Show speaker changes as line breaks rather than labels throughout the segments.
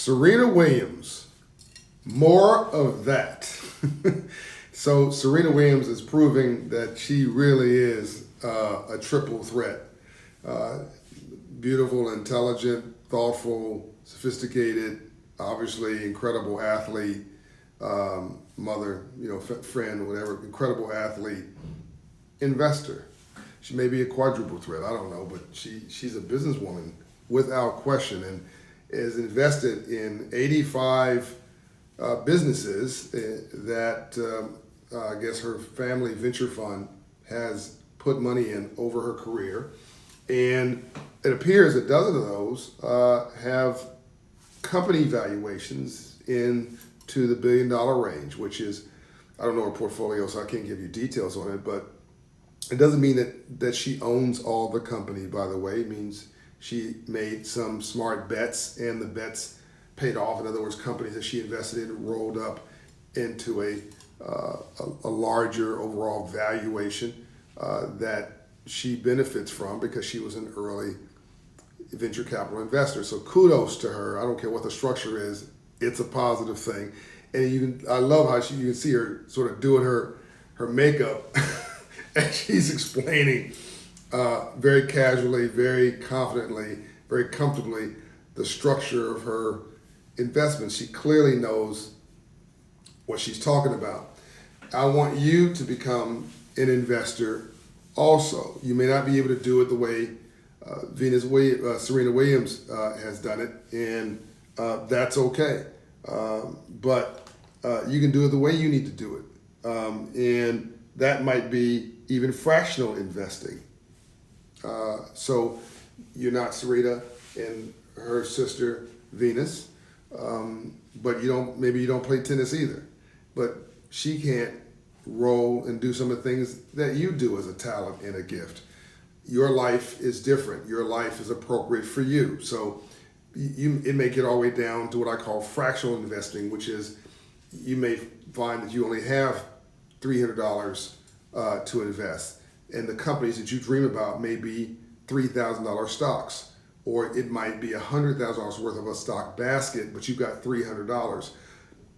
Serena Williams, more of that. So Serena Williams is proving that she really is a triple threat. Beautiful, intelligent, thoughtful, sophisticated, obviously incredible athlete, mother, friend, whatever, incredible athlete, investor. She may be a quadruple threat, I don't know, but she's a businesswoman without question, and is invested in 85 businesses that I guess her family venture fund has put money in over her career. And it appears a dozen of those have company valuations into the $1 billion range, which is, I don't know her portfolio, so I can't give you details on it, but it doesn't mean that she owns all the company, by the way. It means she made some smart bets and the bets paid off. In other words, companies that she invested in rolled up into a larger overall valuation that she benefits from because she was an early venture capital investor. So kudos to her. I don't care what the structure is. It's a positive thing. And I love how you can see her sort of doing her makeup and she's explaining very casually, very confidently, very comfortably the structure of her investments. She clearly knows what she's talking about. I want you to become an investor also. You may not be able to do it the way Serena Williams has done it, and that's okay. But you can do it the way you need to do it. And that might be even fractional investing. So you're not Serena and her sister Venus, but maybe you don't play tennis either. But she can't roll and do some of the things that you do as a talent and a gift. Your life is different. Your life is appropriate for you. So it may get all the way down to what I call fractional investing, which is you may find that you only have $300 to invest. And the companies that you dream about may be $3,000 stocks, or it might be $100,000 worth of a stock basket, but you've got $300.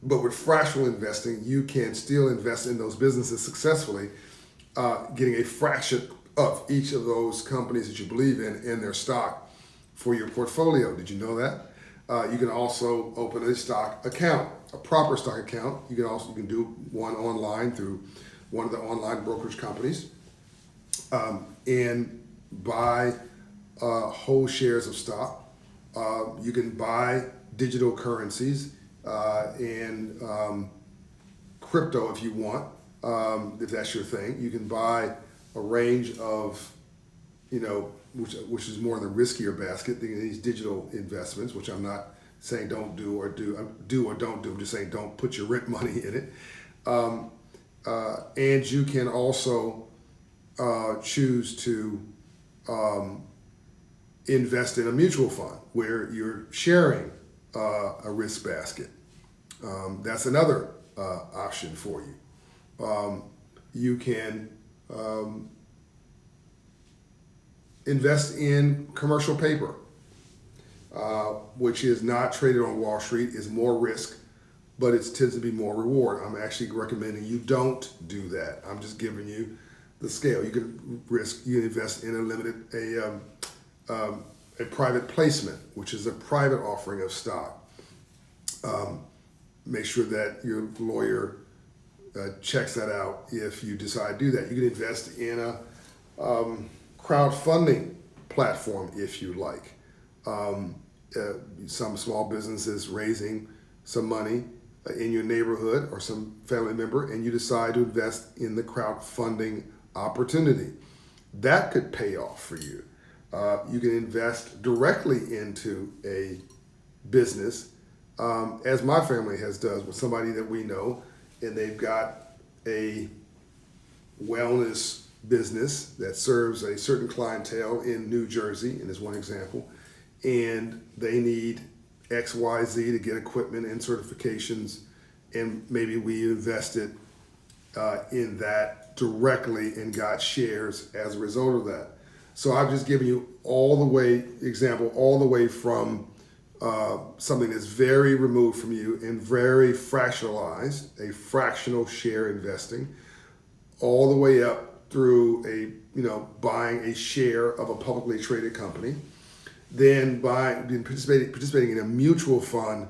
But with fractional investing, you can still invest in those businesses successfully, getting a fraction of each of those companies that you believe in their stock for your portfolio. Did you know that? You can also open a stock account, a proper stock account. You can do one online through one of the online brokerage companies, and buy whole shares of stock. You can buy digital currencies and crypto if you want, if that's your thing. You can buy a range of, which is more in the riskier basket, these digital investments, which I'm not saying don't do or don't do. I'm just saying don't put your rent money in it. And you can also choose to invest in a mutual fund where you're sharing a risk basket. That's another option for you. You can invest in commercial paper, which is not traded on Wall Street, is more risk, but it tends to be more reward. I'm actually recommending you don't do that. I'm just giving you the scale. You can invest in a private placement, which is a private offering of stock. Make sure that your lawyer checks that out if you decide to do that. You can invest in a crowdfunding platform if you like. Some small businesses raising some money in your neighborhood or some family member, and you decide to invest in the crowdfunding opportunity. That could pay off for you. You can invest directly into a business, as my family does with somebody that we know, and they've got a wellness business that serves a certain clientele in New Jersey, and is one example, and they need XYZ to get equipment and certifications, and maybe we invested in that directly and got shares as a result of that. So I've just given you all the way from something that's very removed from you and very fractionalized, a fractional share investing, all the way up through buying a share of a publicly traded company, then participating in a mutual fund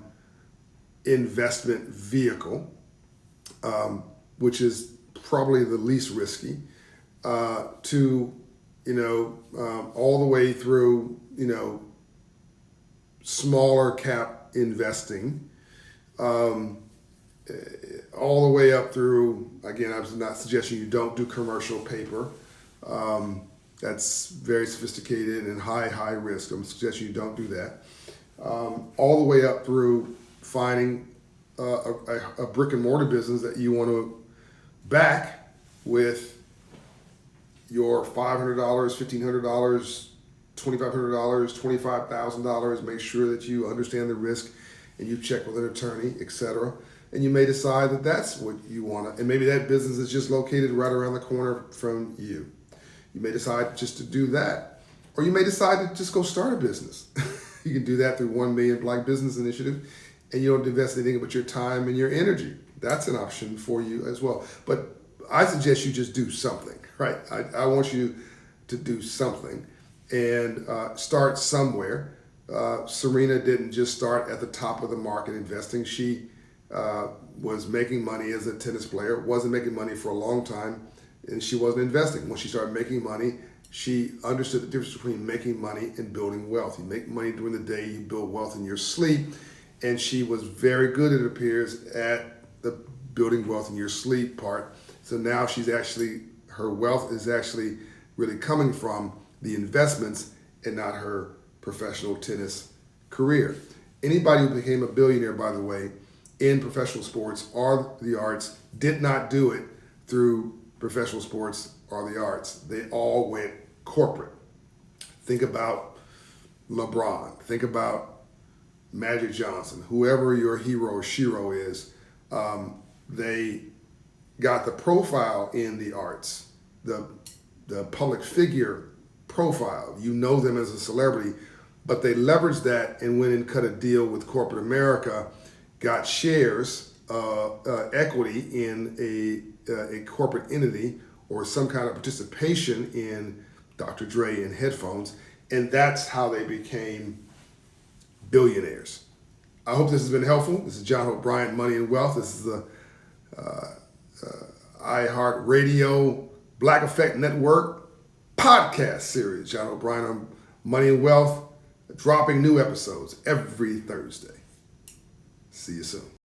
investment vehicle, which is probably the least risky, to all the way through smaller cap investing, all the way up through, again, I'm not suggesting you don't do commercial paper. That's very sophisticated and high risk. I'm suggesting you don't do that. All the way up through finding a brick and mortar business that you want to back with your $500, $1,500, $2,500, $25,000. Make sure that you understand the risk and you check with an attorney, etc. And you may decide that that's what you want to, and maybe that business is just located right around the corner from you. You may decide just to do that. Or you may decide to just go start a business. You can do that through 1 Million Black Business Initiative, and you don't invest anything but your time and your energy. That's an option for you as well. But I suggest you just do something, right? I want you to do something and start somewhere. Serena didn't just start at the top of the market investing. She was making money as a tennis player, wasn't making money for a long time, and she wasn't investing. When she started making money, she understood the difference between making money and building wealth. You make money during the day, you build wealth in your sleep, and she was very good, it appears, at the building wealth in your sleep part. So now her wealth is actually really coming from the investments and not her professional tennis career. Anybody who became a billionaire, by the way, in professional sports or the arts did not do it through professional sports or the arts. They all went corporate. Think about LeBron. Think about Magic Johnson. Whoever your hero or shero is, they got the profile in the arts, the public figure profile. You know them as a celebrity, but they leveraged that and went and cut a deal with corporate America, got shares, equity in a corporate entity or some kind of participation in Dr. Dre and headphones, and that's how they became billionaires. I hope this has been helpful. This is John Hope Bryant, Money and Wealth. This is the iHeartRadio Black Effect Network podcast series. John Hope Bryant on Money and Wealth, dropping new episodes every Thursday. See you soon.